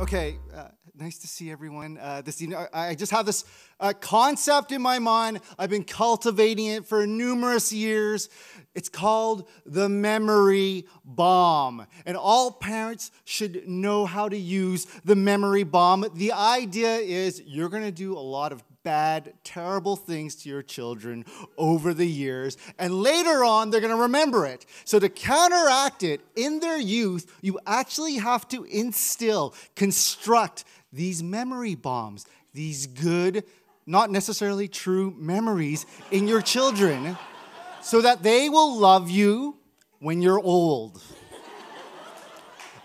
Okay, nice to see everyone this evening. I just have this concept in my mind. I've been cultivating it for numerous years. It's called the memory bomb. And all parents should know how to use the memory bomb. The idea is you're going to do a lot of bad, terrible things to your children over the years, and later on, they're going to remember it. So to counteract it in their youth, you actually have to construct these memory bombs, these good, not necessarily true memories in your children, so that they will love you when you're old.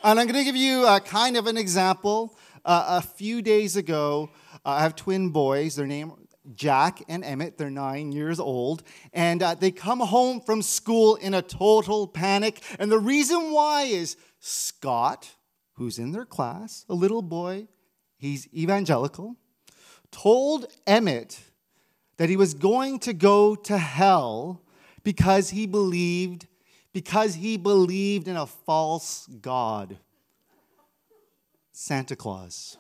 And I'm going to give you kind of an example. A few days ago, I have twin boys. Their name Jack and Emmett. They're 9 years old. And they come home from school in a total panic. And the reason why is Scott, who's in their class, a little boy, he's evangelical, told Emmett that he was going to go to hell because he believed in a false god, Santa Claus.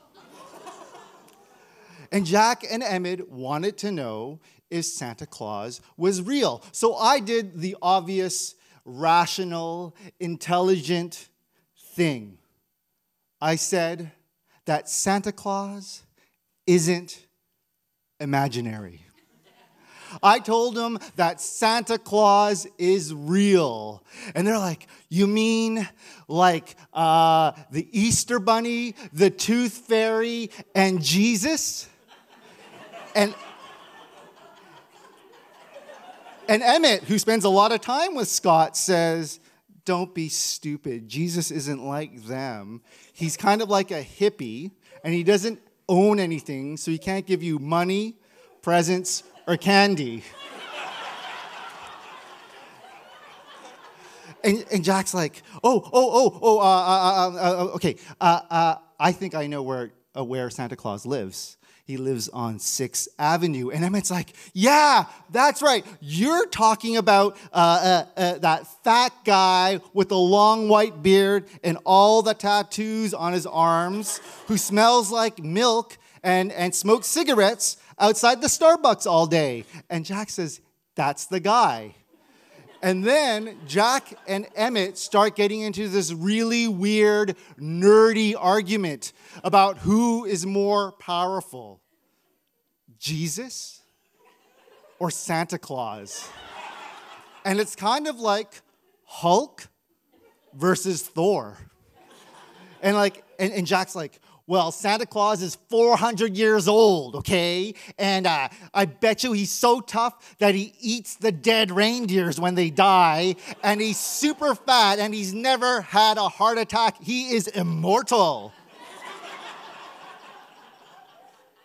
And Jack and Emmett wanted to know if Santa Claus was real. So I did the obvious, rational, intelligent thing. I said that Santa Claus isn't imaginary. I told them that Santa Claus is real. And they're like, you mean like the Easter Bunny, the Tooth Fairy, and Jesus? And Emmett, who spends a lot of time with Scott, says, don't be stupid. Jesus isn't like them. He's kind of like a hippie, and he doesn't own anything, so he can't give you money, presents, or candy. And Jack's like, okay. I think I know where Santa Claus lives. He lives on 6th Avenue. And Emmett's like, yeah, that's right. You're talking about that fat guy with the long white beard and all the tattoos on his arms who smells like milk and smokes cigarettes outside the Starbucks all day. And Jack says, that's the guy. And then Jack and Emmett start getting into this really weird, nerdy argument about who is more powerful, Jesus or Santa Claus. And it's kind of like Hulk versus Thor. And Jack's like, well, Santa Claus is 400 years old, okay? And I bet you he's so tough that he eats the dead reindeers when they die. And he's super fat and he's never had a heart attack. He is immortal.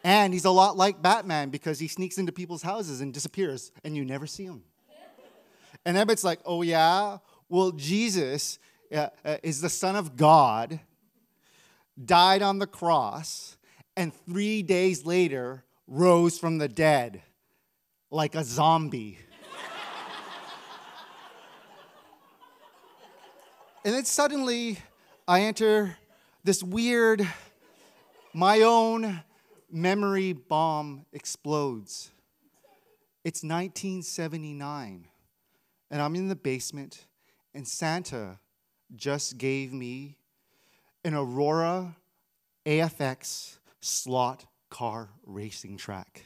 And he's a lot like Batman because he sneaks into people's houses and disappears and you never see him. And Emmett's like, oh yeah? Well, Jesus is the Son of God, died on the cross, and 3 days later rose from the dead like a zombie. And then suddenly I enter this weird, my own memory bomb explodes. It's 1979, and I'm in the basement, and Santa just gave me an Aurora AFX slot car racing track.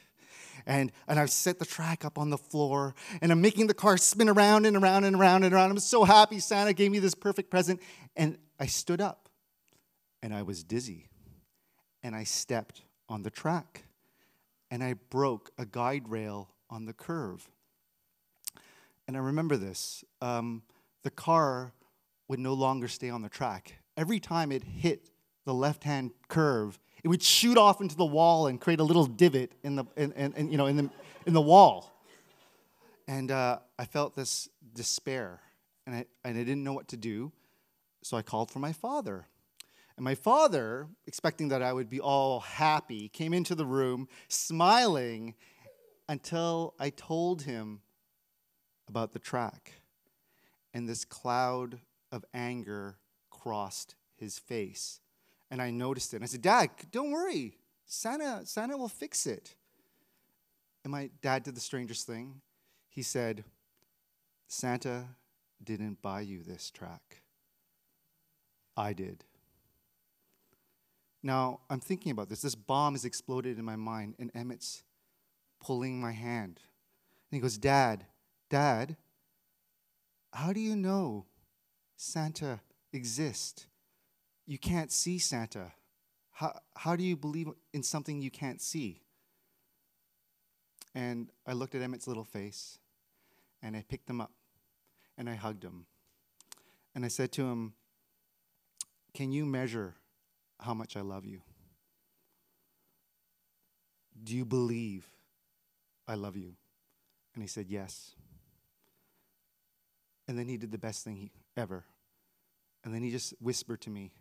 And I've set the track up on the floor, and I'm making the car spin around and around and around and around. I'm so happy Santa gave me this perfect present. And I stood up, and I was dizzy. And I stepped on the track, and I broke a guide rail on the curve. And I remember this. The car would no longer stay on the track. Every time it hit the left-hand curve, it would shoot off into the wall and create a little divot in the wall. And I felt this despair, and I didn't know what to do, so I called for my father. And my father, expecting that I would be all happy, came into the room smiling until I told him about the track. And this cloud of anger crossed his face. And I noticed it. And I said, Dad, don't worry. Santa will fix it. And my dad did the strangest thing. He said, Santa didn't buy you this track. I did. Now, I'm thinking about this. This bomb has exploded in my mind, and Emmett's pulling my hand. And he goes, Dad, how do you know Santa exists? You can't see Santa. How do you believe in something you can't see? And I looked at Emmett's little face, and I picked him up, and I hugged him. And I said to him, can you measure how much I love you? Do you believe I love you? And he said, yes. And then he did the best thing ever. And then he just whispered to me,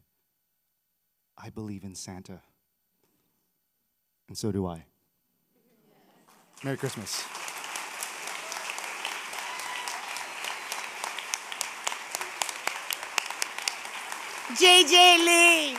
I believe in Santa. And so do I. Merry Christmas. JJ Lee.